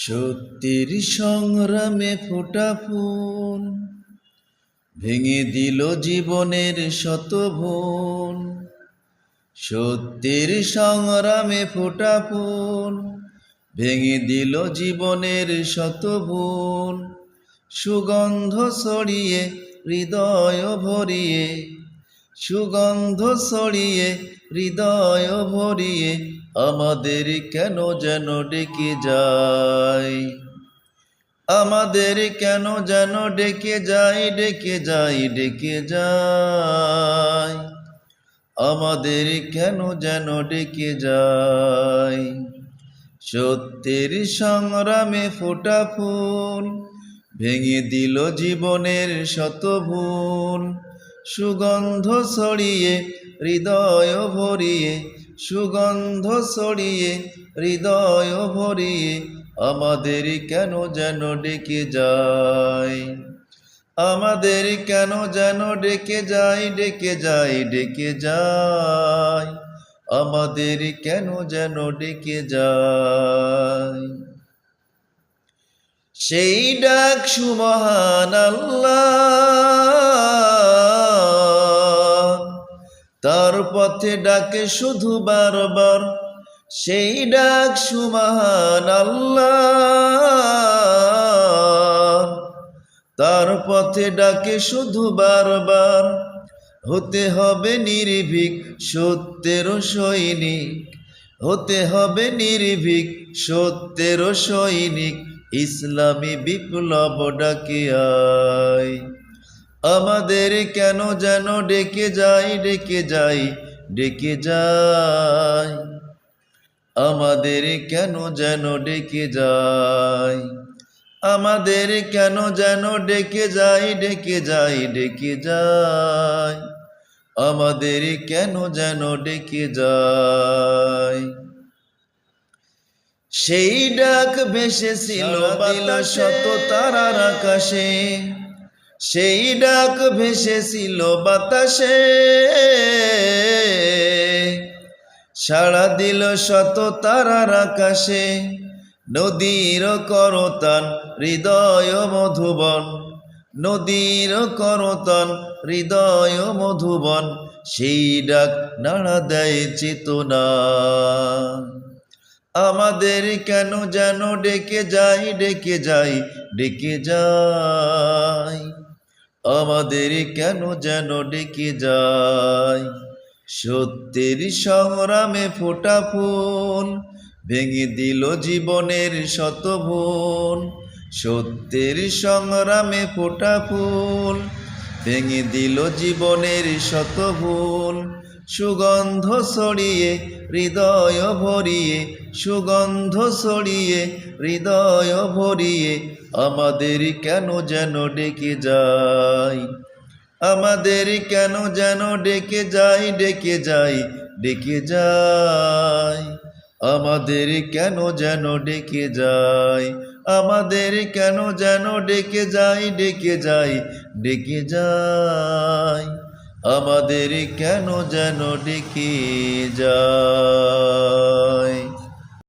সত্যের সংগ্রামে ফোটা ফুল ভেঙে দিল জীবনের শত ভুল। সত্যের সংগ্রামে ফোটা ফুল ভেঙে দিল জীবনের শত ভুল। সুগন্ধ ছড়িয়ে হৃদয় ভরিয়ে, সুগন্ধ ছড়িয়ে হৃদয় ভরিয়ে আমাদের কেন যেন ডেকে যায়, আমাদের কেন যেন ডেকে যায়, ডেকে যায়, ডেকে যায়, আমাদের কেন যেন ডেকে যায়। সত্যের সংগ্রামে ফোটা ফুল ভেঙে দিল জীবনের শত ভুল। সুগন্ধ ছড়িয়ে হৃদয় ভরিয়ে, সুগন্ধ ছড়িয়ে হৃদয় ভরিয়ে আমাদের কেন যেন ডেকে যায়, আমাদের কেন যেন ডেকে যায়, ডেকে যায়, ডেকে যায়, আমাদের কেন যেন ডেকে যায়। সেই ডাক সুবহান আল্লাহ, তার পথে ডাকে শুধু বারবার। সেই ডাক সুবহান আল্লাহ, তার পথে ডাকে শুধু বারবার। হতে হবে নির্ভীক সত্যের সৈনিক, হতে হবে নির্ভীক সত্যের সৈনিক। ইসলামী বিপ্লব ডাকে আয়, আমাদের কেন যেন ডেকে যায়, ডেকে যায়, ডেকে যায়, আমাদের কেন যেন ডেকে যায়, আমাদের কেন যেন ডেকে যায়, ডেকে যায়, ডেকে যায়, আমাদের কেন যেন ডেকে যায়। সেই ডাক ভেসেছিল দিল শত তারার আকাশে, সেই ডাক ভেসেছিল বাতাসে, সাড়া দিল শত তারার আকাশে। নদীর করতান হৃদয় মধুবন, নদীর করতান হৃদয় মধুবন। সেই ডাক নাড়া দেয় চেতনা, আমাদের কেন যেন ডেকে যায়, ডেকে যায়, ডেকে যায়, আমাদের কেন যেন ডেকে যায়। সত্যের সংগ্রামে ফোটা ফুল ভেঙে দিল জীবনের শত ভুল। সত্যের সংগ্রামে ফোটা ফুল ভেঙে দিল জীবনের শত ভুল। সুগন্ধ ছড়িয়ে হৃদয় ভরিয়ে, সুগন্ধ ছড়িয়ে হৃদয় ভরিয়ে আমাদের কেন যেন ডেকে যায়, আমাদের কেন যেন ডেকে যায়, ডেকে যায়, ডেকে যায়, আমাদের কেন যেন ডেকে যায়, আমাদের কেন যেন ডেকে যায়, ডেকে যায়, ডেকে যায়, আমাদের কেন যেন ডেকে যায়।